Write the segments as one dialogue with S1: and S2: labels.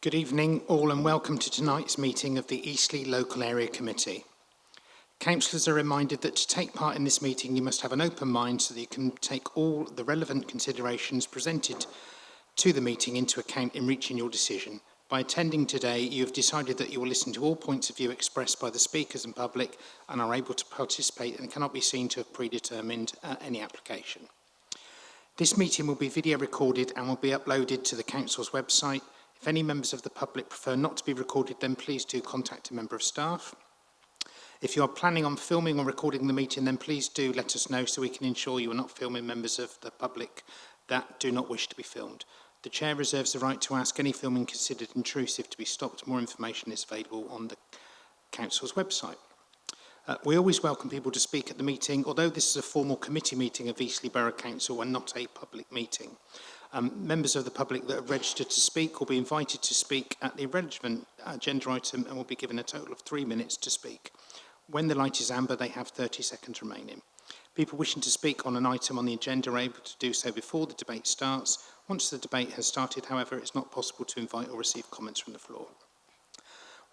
S1: Good evening all and welcome to tonight's meeting of the Eastleigh Local Area Committee. Councillors are reminded that to take part in this meeting you must have an open mind so that you can take all the relevant considerations presented to the meeting into account in reaching your decision. By attending today, you have decided that you will listen to all points of view expressed by the speakers and public and are able to participate and cannot be seen to have predetermined any application. This meeting will be video recorded and will be uploaded to the Council's website. If any members of the public prefer not to be recorded, then please do contact a member of staff. If you are planning on filming or recording the meeting, then please do let us know so we can ensure you are not filming members of the public that do not wish to be filmed. The Chair reserves the right to ask any filming considered intrusive to be stopped. More information is available on the Council's website. We always welcome people to speak at the meeting, although this is a formal committee meeting of Eastleigh Borough Council and not a public meeting. Members of the public that are registered to speak will be invited to speak at the relevant agenda item and will be given a total of 3 minutes to speak. When the light is amber, they have 30 seconds remaining. People wishing to speak on an item on the agenda are able to do so before the debate starts. Once the debate has started, however, it's not possible to invite or receive comments from the floor.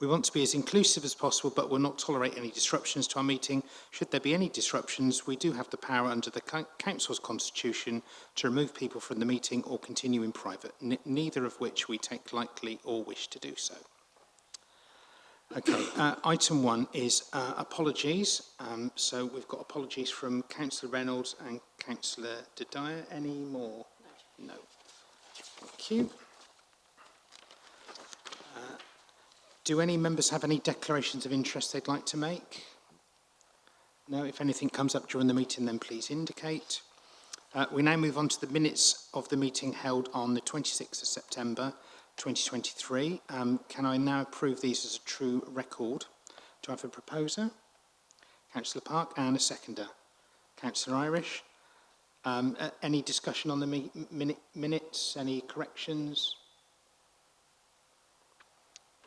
S1: We want to be as inclusive as possible, but will not tolerate any disruptions to our meeting. Should there be any disruptions, we do have the power under the Council's constitution to remove people from the meeting or continue in private, neither of which we take lightly or wish to do so. Okay, item 1 is apologies. So we've got apologies from Councillor Reynolds and Councillor Dyer. Any more? No. Thank you. Do any members have any declarations of interest they'd like to make? No, if anything comes up during the meeting, then please indicate. We now move on to the minutes of the meeting held on the 26th of September 2023. Can I now approve these as a true record? Do I have a proposer? Councillor Park and a seconder. Cllr Irish. Any discussion on the minutes? Any corrections?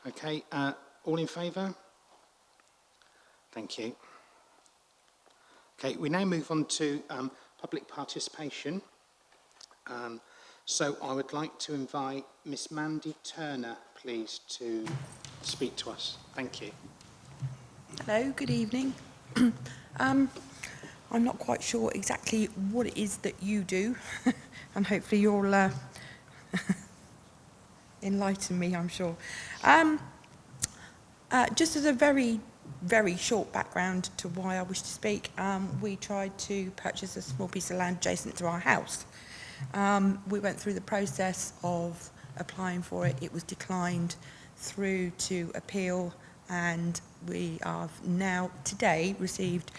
S1: Okay, all in favour? Thank you. Okay, we now move on to public participation. So I would like to invite Miss Mandy Turner, please, to speak to us. Thank you.
S2: Hello, good evening. I'm not quite sure exactly what it is that you do, and hopefully you'll enlighten me, I'm sure. Just as a very, very short background to why I wish to speak, we tried to purchase a small piece of land adjacent to our house. We went through the process of applying for it. It was declined through to appeal, and we have now today received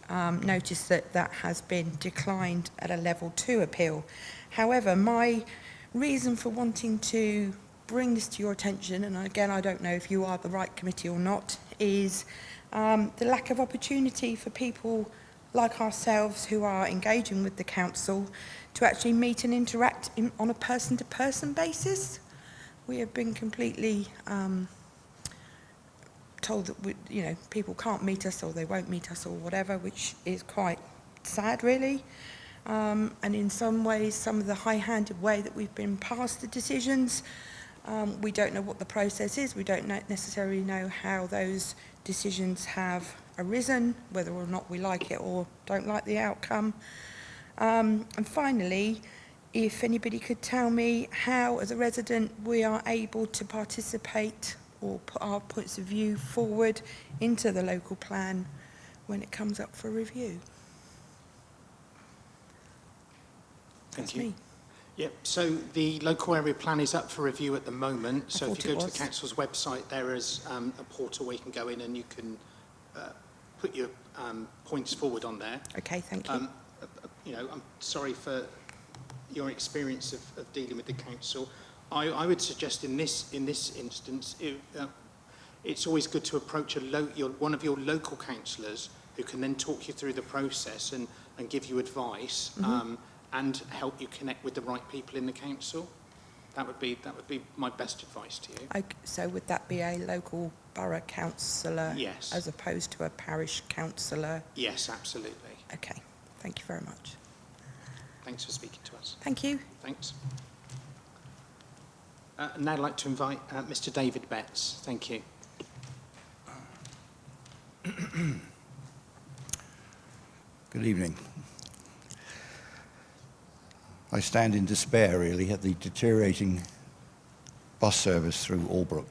S2: notice that that has been declined at a level 2 appeal. However, my reason for wanting to bring this to your attention, and again I don't know if you are the right committee or not, is the lack of opportunity for people like ourselves who are engaging with the council to actually meet and interact on a person-to-person basis. We have been completely told that people can't meet us or they won't meet us or whatever, which is quite sad really. And in some ways, some of the high-handed way that we've been passed the decisions, we don't know what the process is. We don't necessarily know how those decisions have arisen, whether or not we like it or don't like the outcome. And finally, if anybody could tell me how, as a resident, we are able to participate or put our points of view forward into the local plan when it comes up for review.
S1: Thank you. Yep, so the local area plan is up for review at the moment. So if you go to the council's website, there is a portal where you can go in and you can put your points forward on there.
S2: Okay, thank you.
S1: I'm sorry for your experience of dealing with the council. I would suggest in this instance, it's always good to approach one of your local councillors who can then talk you through the process and give you advice. And help you connect with the right people in the council. That would be my best advice to you. Okay,
S2: so would that be a local borough councillor?
S1: Yes.
S2: As opposed to a parish councillor?
S1: Yes, absolutely.
S2: Okay, thank you very much.
S1: Thanks for speaking to us.
S2: Thank you.
S1: Thanks. And now I'd like to invite Mr. David Betts. Thank you.
S3: Good evening. I stand in despair, really, at the deteriorating bus service through Albrook.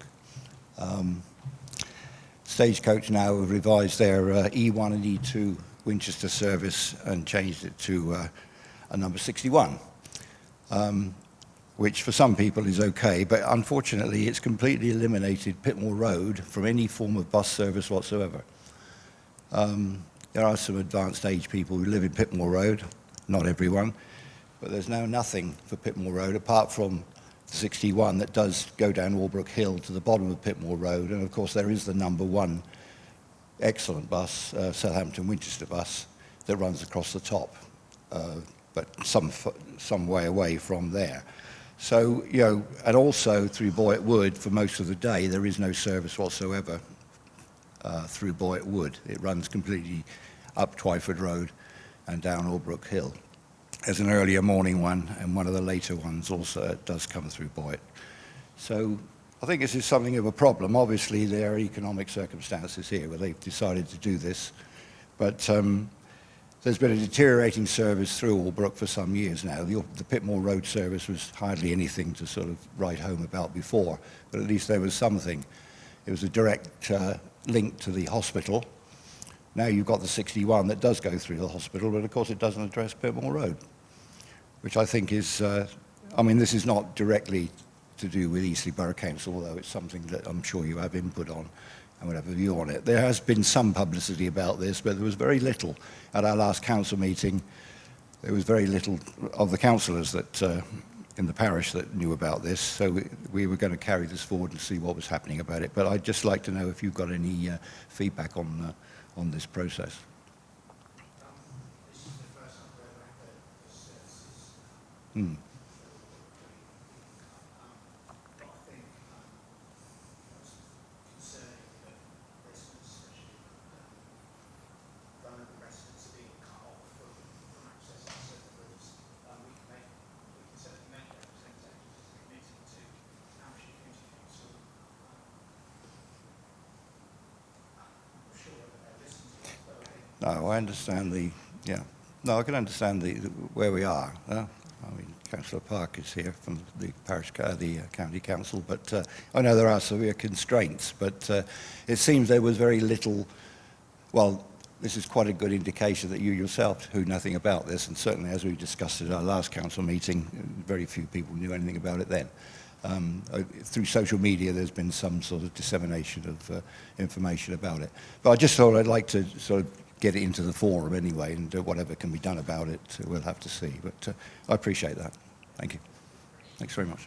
S3: Stagecoach now have revised their E1 and E2 Winchester service and changed it to a number 61, which for some people is okay, but unfortunately it's completely eliminated Pitmore Road from any form of bus service whatsoever. There are some advanced age people who live in Pitmore Road, not everyone, but there's now nothing for Pitmore Road apart from the 61 that does go down Albrook Hill to the bottom of Pitmore Road, and of course there is the number 1 excellent bus, Southampton Winchester bus, that runs across the top, but some way away from there. So, you know, and also through Boyett Wood, for most of the day, there is no service whatsoever through Boyett Wood. It runs completely up Twyford Road and down Albrook Hill. There's an earlier morning one, and one of the later ones also does come through Boyett. So I think this is something of a problem. Obviously, there are economic circumstances here where they've decided to do this, but there's been a deteriorating service through Albrook for some years now. The Pitmore Road service was hardly anything to sort of write home about before, but at least there was something. It was a direct link to the hospital. Now you've got the 61 that does go through the hospital, but of course it doesn't address Pitmore Road, which I think is, I mean, this is not directly to do with Eastleigh Borough Council, although it's something that I'm sure you have input on and would have a view on it. There has been some publicity about this, but there was very little. At our last council meeting, there was very little of the councillors that in the parish that knew about this, so we were going to carry this forward and see what was happening about it. But I'd just like to know if you've got any feedback on this process.
S1: This is the first time I've ever had the services.
S3: Hmm.
S1: But I think it's concerning that residents, especially vulnerable residents, are being cut off from accessing certain routes. We can certainly make representations as a committee to Hampshire County Council. I'm sure that they're listening to us, but I think
S3: No, I understand I can understand where we are. I mean, Cllr Park is here from the county council, but I know there are severe constraints, but it seems there was very little, well, this is quite a good indication that you yourself knew nothing about this, and certainly as we discussed at our last council meeting, very few people knew anything about it then. Through social media, there's been some sort of dissemination of information about it. But I just thought I'd like to sort of get it into the forum anyway, and whatever can be done about it, we'll have to see. But I appreciate that. Thank you. Thanks very much.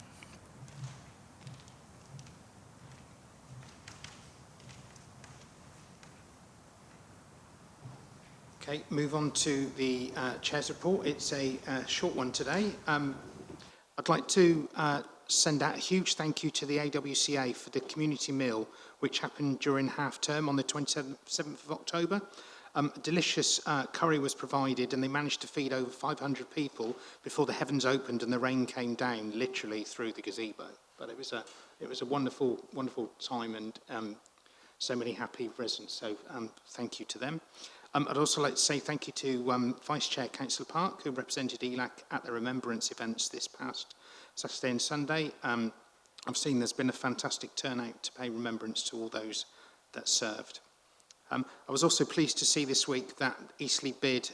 S1: okay, move on to the Chair's report. It's a short one today. I'd like to send out a huge thank you to the AWCA for the community meal, which happened during half term on the 27th of October. A delicious curry was provided, and they managed to feed over 500 people before the heavens opened and the rain came down literally through the gazebo. But it was a wonderful, wonderful time, and so many happy residents. So thank you to them. I'd also like to say thank you to Vice Chair Cllr Park, who represented ELAC at the Remembrance events this past Saturday and Sunday. I've seen there's been a fantastic turnout to pay remembrance to all those that served. I was also pleased to see this week that Eastleigh Bid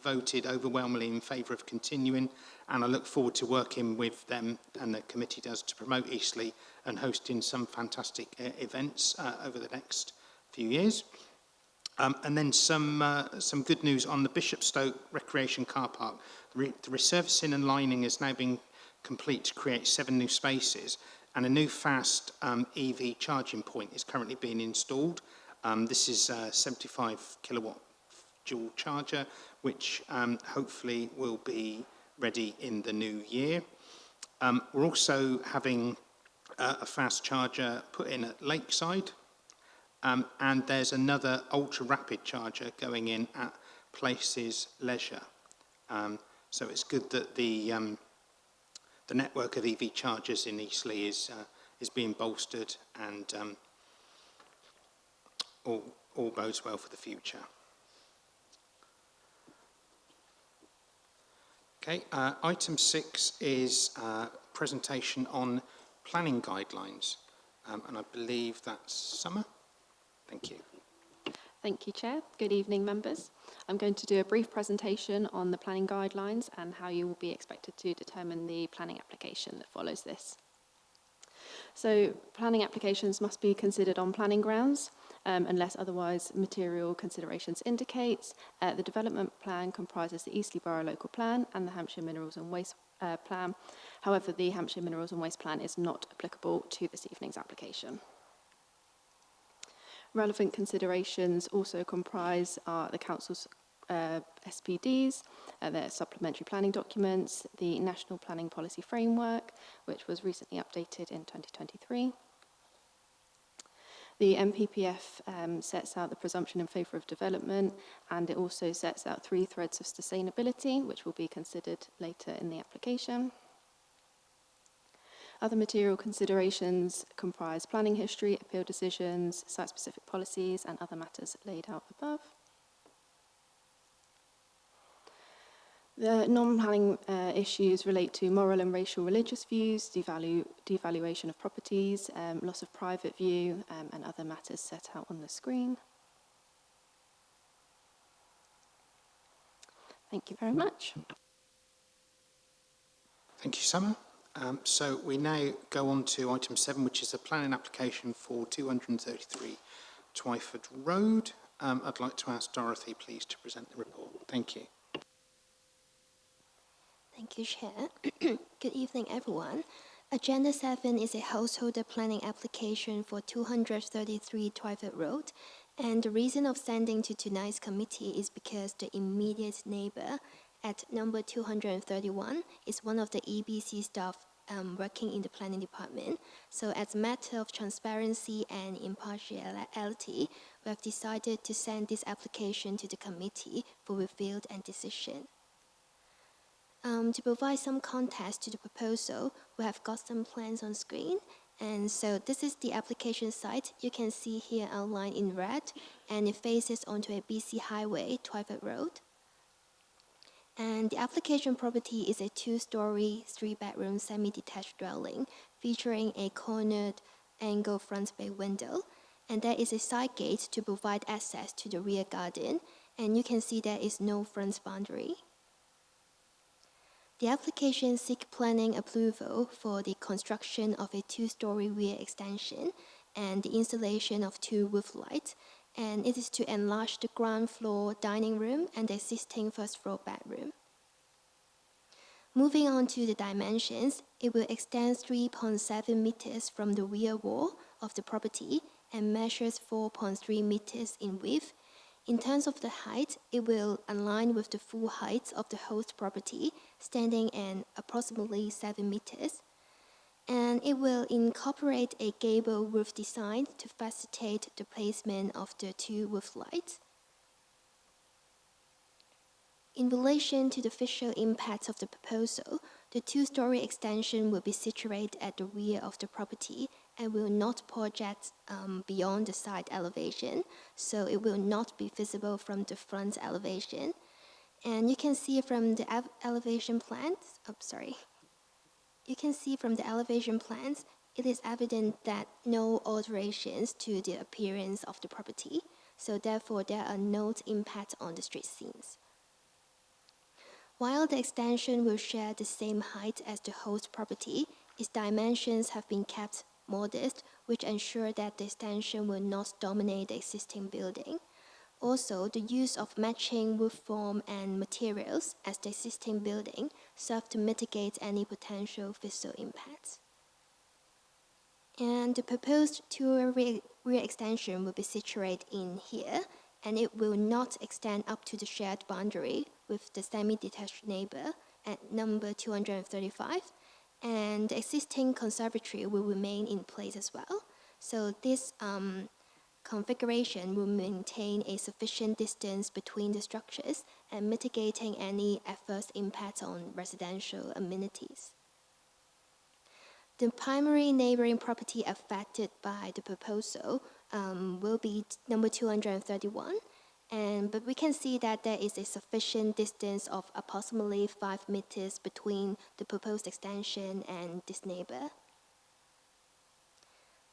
S1: voted overwhelmingly in favour of continuing, and I look forward to working with them, and the committee does, to promote Eastleigh and hosting some fantastic events over the next few years. And then some good news on the Bishopstoke Recreation Car Park. The resurfacing and lining has now been complete to create 7 new spaces, and a new fast EV charging point is currently being installed. This is a 75 kilowatt dual charger, which hopefully will be ready in the new year. We're also having a fast charger put in at Lakeside, and there's another ultra rapid charger going in at Places Leisure. So it's good that the the network of EV chargers in Eastleigh is being bolstered, and all bodes well for the future. Okay, item 6 is presentation on planning guidelines, and I believe that's Summer. Thank you.
S4: Thank you, Chair. Good evening, members. I'm going to do a brief presentation on the planning guidelines and how you will be expected to determine the planning application that follows this. So, planning applications must be considered on planning grounds, unless otherwise material considerations indicate. The development plan comprises the Eastleigh Borough Local Plan and the Hampshire Minerals and Waste Plan. However, the Hampshire Minerals and Waste Plan is not applicable to this evening's application. Relevant considerations also comprise the Council's SPDs, their supplementary planning documents, the National Planning Policy Framework, which was recently updated in 2023. The NPPF sets out the presumption in favour of development, and it also sets out 3 threads of sustainability, which will be considered later in the application. Other material considerations comprise planning history, appeal decisions, site-specific policies, and other matters laid out above. The non-planning issues relate to moral and racial religious views, devaluation of properties, loss of private view, and other matters set out on the screen. Thank you very much.
S1: Thank you, Summer. So we now go on to item 7, which is a planning application for 233 Twyford Road. I'd like to ask Dorothy, please, to present the report. Thank you.
S5: Thank you, Chair. Good evening, everyone. Agenda 7 is a householder planning application for 233 Twyford Road, and the reason of sending to tonight's committee is because the immediate neighbour at number 231 is one of the EBC staff working in the planning department. So as a matter of transparency and impartiality, we have decided to send this application to the committee for review and decision. To provide some context to the proposal, we have got some plans on screen. And so this is the application site. You can see here outlined in red, and it faces onto a BC highway, Twyford Road. And the application property is a 2-story, 3-bedroom semi-detached dwelling featuring a cornered angle front bay window. And there is a side gate to provide access to the rear garden. And you can see there is no front boundary. The application seeks planning approval for the construction of a 2-story rear extension and the installation of 2 roof lights, and it is to enlarge the ground floor dining room and the existing first floor bedroom. Moving on to the dimensions, it will extend 3.7 meters from the rear wall of the property and measures 4.3 meters in width. In terms of the height, it will align with the full height of the host property, standing at approximately 7 meters. And it will incorporate a gable roof design to facilitate the placement of the 2 roof lights. In relation to the visual impact of the proposal, the 2-story extension will be situated at the rear of the property and will not project beyond the side elevation, so it will not be visible from the front elevation. And you can see from the elevation plans, it is evident that no alterations to the appearance of the property, so therefore there are no impact on the street scenes. While the extension will share the same height as the host property, its dimensions have been kept modest, which ensure that the extension will not dominate the existing building. Also, the use of matching roof form and materials as the existing building serve to mitigate any potential visual impacts. And the proposed 2 rear extension will be situated in here, and it will not extend up to the shared boundary with the semi-detached neighbour at number 235, and the existing conservatory will remain in place as well. So this configuration will maintain a sufficient distance between the structures and mitigating any adverse impact on residential amenities. The primary neighbouring property affected by the proposal will be number 231. But we can see that there is a sufficient distance of approximately 5 meters between the proposed extension and this neighbour.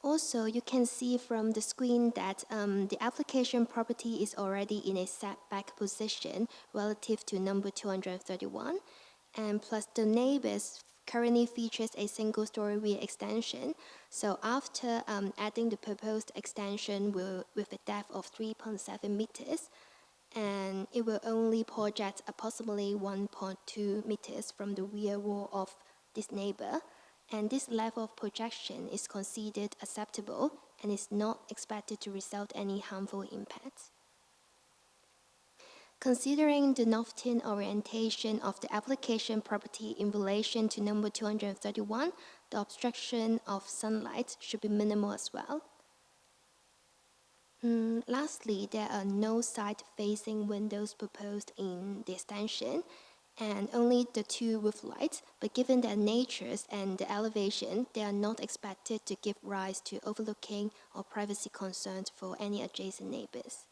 S5: Also, you can see from the screen that the application property is already in a setback position relative to number 231. And plus the neighbours currently features a single-story rear extension. So after adding the proposed extension with a depth of 3.7 meters, and it will only project approximately 1.2 meters from the rear wall of this neighbour. And this level of projection is considered acceptable and is not expected to result any harmful impacts. Considering the north-tin orientation of the application property in relation to number 231, the obstruction of sunlight should be minimal as well. Lastly, there are no side-facing windows proposed in the extension, and only the 2 roof lights, but given their natures and the elevation, they are not expected to give rise to overlooking or privacy concerns for any adjacent neighbours.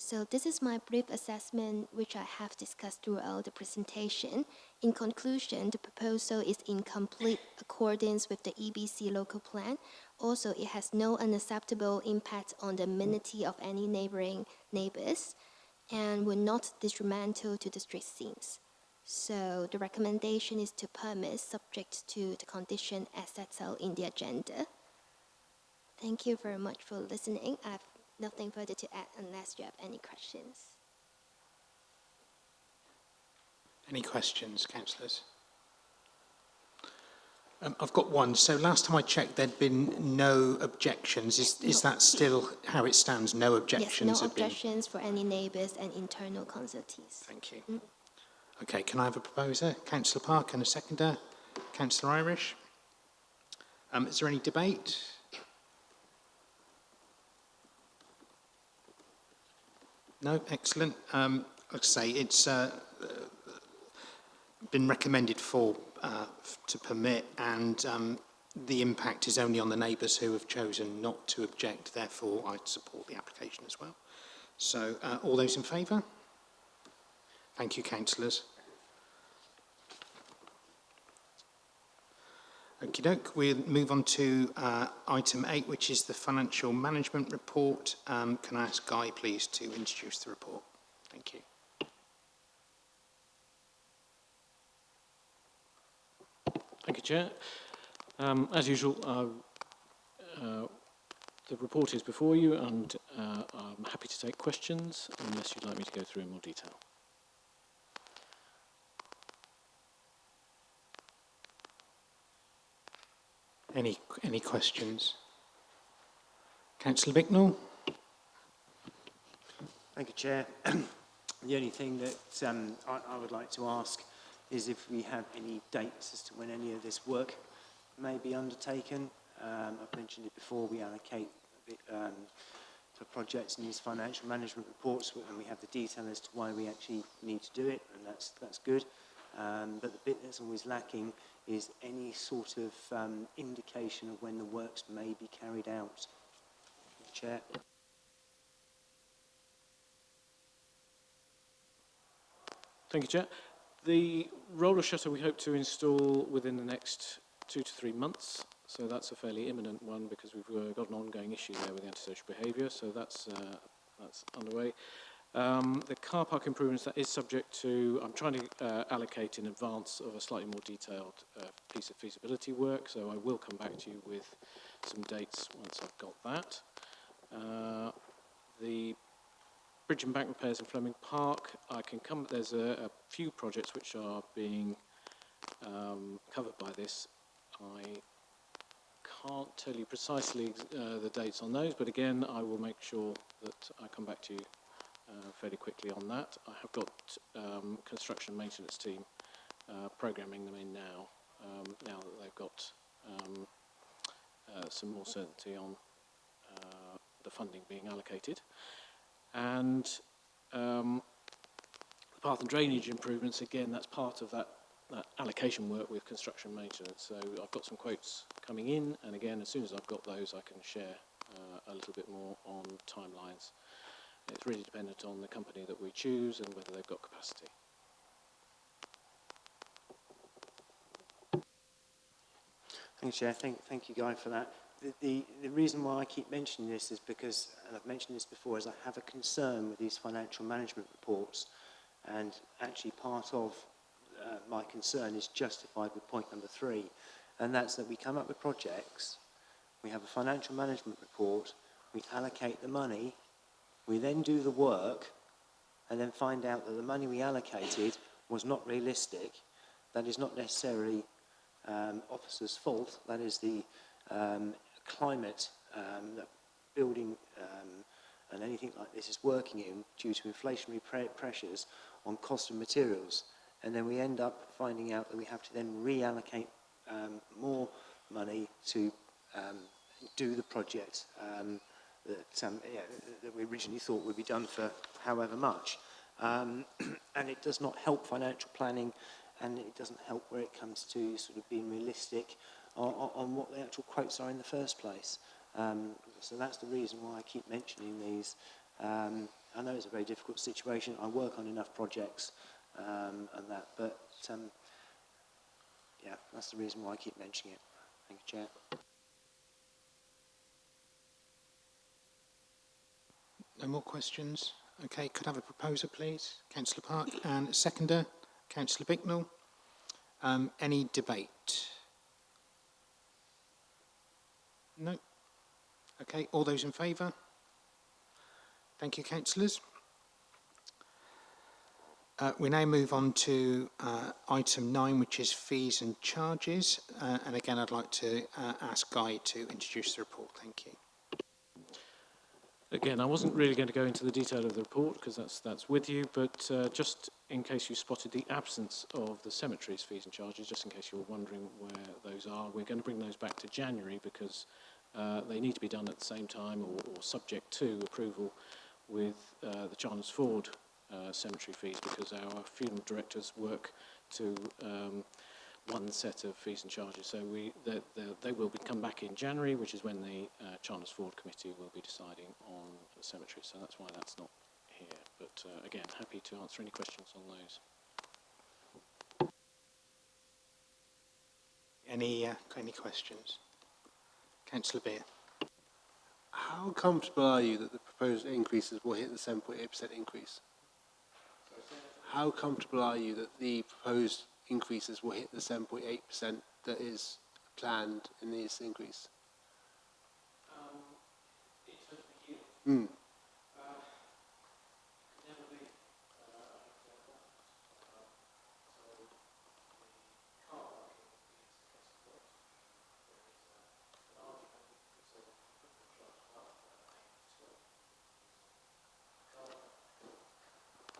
S5: So this is my brief assessment, which I have discussed throughout the presentation. In conclusion, the proposal is in complete accordance with the EBC local plan. Also, it has no unacceptable impact on the amenity of any neighbouring neighbours, and will not detrimental to the street scenes. So the recommendation is to permit subject to the condition as set out in the agenda. Thank you very much for listening. I have nothing further to add unless you have any questions.
S1: Any questions, councillors? I've got one. So last time I checked, there'd been no objections. Is that still how it stands? No objections?
S5: Yes, no objections for any neighbours and internal consultees.
S1: Thank you. Okay, can I have a proposer? Cllr Park and a seconder. Cllr Irish. Is there any debate? No? Excellent. Like I say, it's been recommended to permit, and the impact is only on the neighbours who have chosen not to object. Therefore, I support the application as well. So, all those in favour? Thank you, councillors. Okie doke. We'll move on to item 8, which is the financial management report. Can I ask Guy, please, to introduce the report? Thank you.
S6: Thank you, Chair. As usual, the report is before you, and I'm happy to take questions unless you'd like me to go through in more detail.
S1: Any questions? Councillor Bicknell?
S7: Thank you, Chair. The only thing that I would like to ask is if we have any dates as to when any of this work may be undertaken. I've mentioned it before, we allocate a bit for projects in these financial management reports, and we have the detail as to why we actually need to do it, and that's good. But the bit that's always lacking is any sort of indication of when the works may be carried out. Chair.
S6: Thank you, Chair. The roller shutter we hope to install within the next 2 to 3 months. So that's a fairly imminent one because we've got an ongoing issue there with antisocial behaviour. So that's underway. The car park improvements, that is subject to, I'm trying to allocate in advance of a slightly more detailed piece of feasibility work. So I will come back to you with some dates once I've got that. The bridge and bank repairs in Fleming Park, there's a few projects which are being covered by this. I can't tell you precisely the dates on those, but again, I will make sure that I come back to you fairly quickly on that. I have got construction maintenance team programming them in now, now that they've got some more certainty on the funding being allocated. And the path and drainage improvements, again, that's part of that that allocation work with construction maintenance. So I've got some quotes coming in, and again, as soon as I've got those, I can share a little bit more on timelines. It's really dependent on the company that we choose and whether they've got capacity.
S7: Thanks, Chair. Thank you, Guy, for that. The reason why I keep mentioning this is because, and I've mentioned this before, is I have a concern with these financial management reports, and actually part of my concern is justified with point number 3, and that's that we come up with projects, we have a financial management report, we allocate the money, we then do the work, and then find out that the money we allocated was not realistic. That is not necessarily officers' fault. That is the climate that building and anything like this is working in due to inflationary pressures on cost of materials. And then we end up finding out that we have to then reallocate more money to do the project that we originally thought would be done for however much. And it does not help financial planning, and it doesn't help where it comes to sort of being realistic on what the actual quotes are in the first place. So that's the reason why I keep mentioning these. I know it's a very difficult situation. I work on enough projects and that, but yeah, that's the reason why I keep mentioning it. Thank you, Chair.
S1: No more questions? Okay, could I have a proposer, please? Cllr Park, and a seconder, Cllr Bicknell. Any debate? No? Okay, all those in favour? Thank you, councillors. We now move on to item 9, which is fees and charges. And again, I'd like to ask Guy to introduce the report. Thank you.
S6: Again, I wasn't really going to go into the detail of the report because that's with you, but just in case you spotted the absence of the cemetery's fees and charges, just in case you were wondering where those are, we're going to bring those back to January because they need to be done at the same time or subject to approval with the Chalmers Ford cemetery fees, because our funeral directors work to one set of fees and charges. So they will come back in January, which is when the Chalmers Ford committee will be deciding on the cemetery. So that's why that's not here. But again, happy to answer any questions on those.
S1: Any questions? Councillor Beer.
S8: How comfortable are you that the proposed increases will hit the 7.8% increase? How comfortable are you that the proposed increases will hit the 7.8% that is planned in this increase?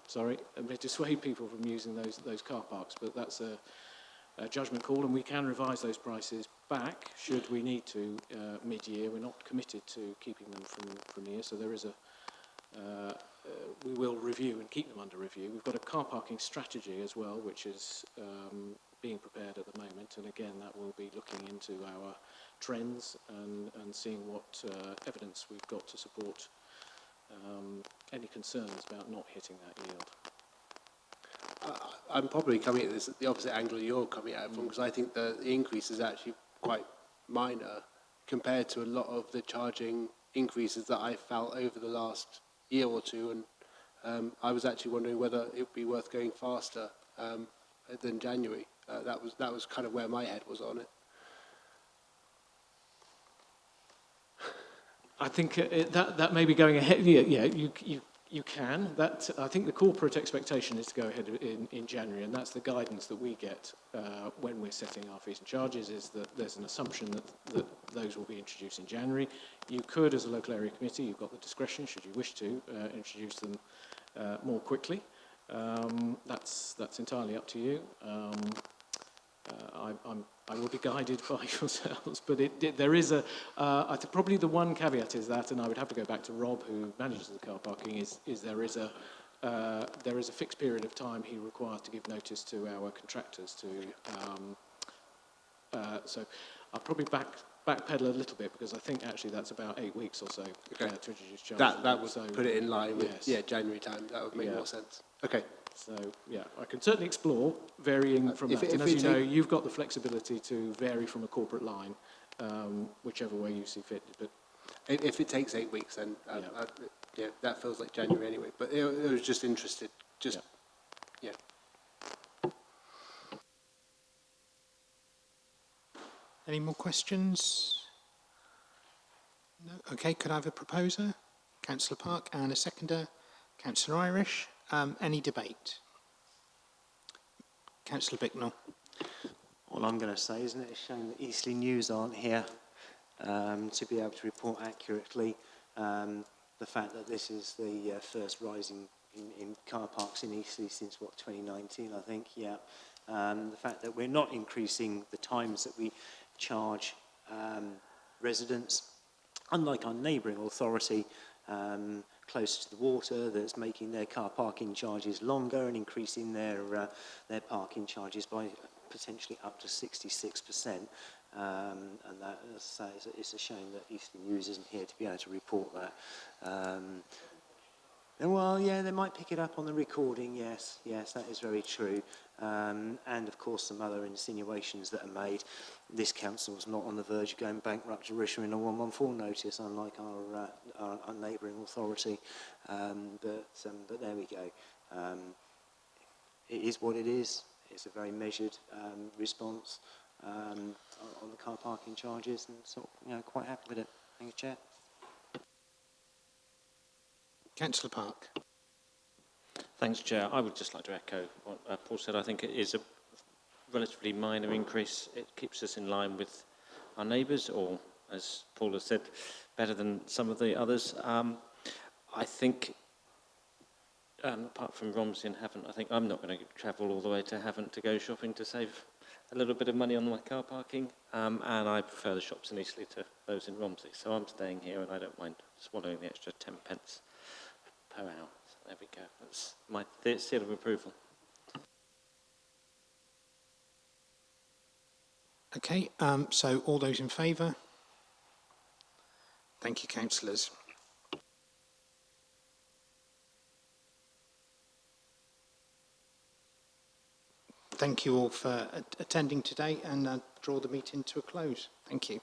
S6: Sorry, to dissuade people from using those car parks, but that's a judgment call, and we can revise those prices back should we need to mid-year. We're not committed to keeping them from the year, so there is we will review and keep them under review. We've got a car parking strategy as well, which is being prepared at the moment, and again that will be looking into our trends and seeing what evidence we've got to support any concerns about not hitting that yield.
S8: I'm probably coming at this at the opposite angle you're coming at it from, because I think the increase is actually quite minor compared to a lot of the charging increases that I felt over the last year or two, and I was actually wondering whether it would be worth going faster than January. That was kind of where my head was on it.
S6: I think that may be going ahead. Yeah, you can. I think the corporate expectation is to go ahead in January, and that's the guidance that we get when we're setting our fees and charges, is that there's an assumption that those will be introduced in January. You could, as a local area committee, you've got the discretion, should you wish to, introduce them more quickly. That's entirely up to you. I will be guided by yourselves, but there is I think probably the one caveat is that, and I would have to go back to Rob, who manages the car parking, is there is a there is a fixed period of time he requires to give notice to our contractors to. So I'll probably backpedal a little bit because I think actually that's about 8 weeks or so to introduce charges.
S8: That would
S6: So,
S8: put it in line with
S6: yes.
S8: January time. That would make more sense. Okay.
S6: So yeah, I can certainly explore varying from that. And as you know, you've got the flexibility to vary from a corporate line, whichever way you see fit. But
S8: if it takes 8 weeks, then that feels like January anyway. But it was just interested. Yeah.
S1: Any more questions? No? Okay, could I have a proposer? Cllr Park, and a seconder, Cllr Irish. Any debate? Cllr Bicknell.
S7: All I'm going to say, isn't it a shame that Eastleigh News aren't here to be able to report accurately the fact that this is the first rise in car parks in Eastleigh since, 2019, I think, yeah. The fact that we're not increasing the times that we charge residents, unlike our neighbouring authority closer to the water that's making their car parking charges longer and increasing their parking charges by potentially up to 66%. And that, as I say, it's a shame that Eastleigh News isn't here to be able to report that. Well, yeah, they might pick it up on the recording, yes, that is very true. And, of course, some other insinuations that are made. This council's not on the verge of going bankrupt or issuing a 114 notice, unlike our neighbouring authority. But there we go. It is what it is. It's a very measured response on the car parking charges, and quite happy with it. Thank you, Chair.
S1: Cllr Park.
S9: Thanks, Chair. I would just like to echo what Paul said. I think it is a relatively minor increase. It keeps us in line with our neighbours, or, as Paul has said, better than some of the others. I think, apart from Romsey and Havant, I think I'm not going to travel all the way to Havant to go shopping to save a little bit of money on my car parking, and I prefer the shops in Eastleigh to those in Romsey. So I'm staying here, and I don't mind swallowing the extra 10 pence per hour. So there we go. That's my seal of approval.
S1: Okay, so all those in favour? Thank you, councillors. Thank you all for attending today, and draw the meeting to a close. Thank you.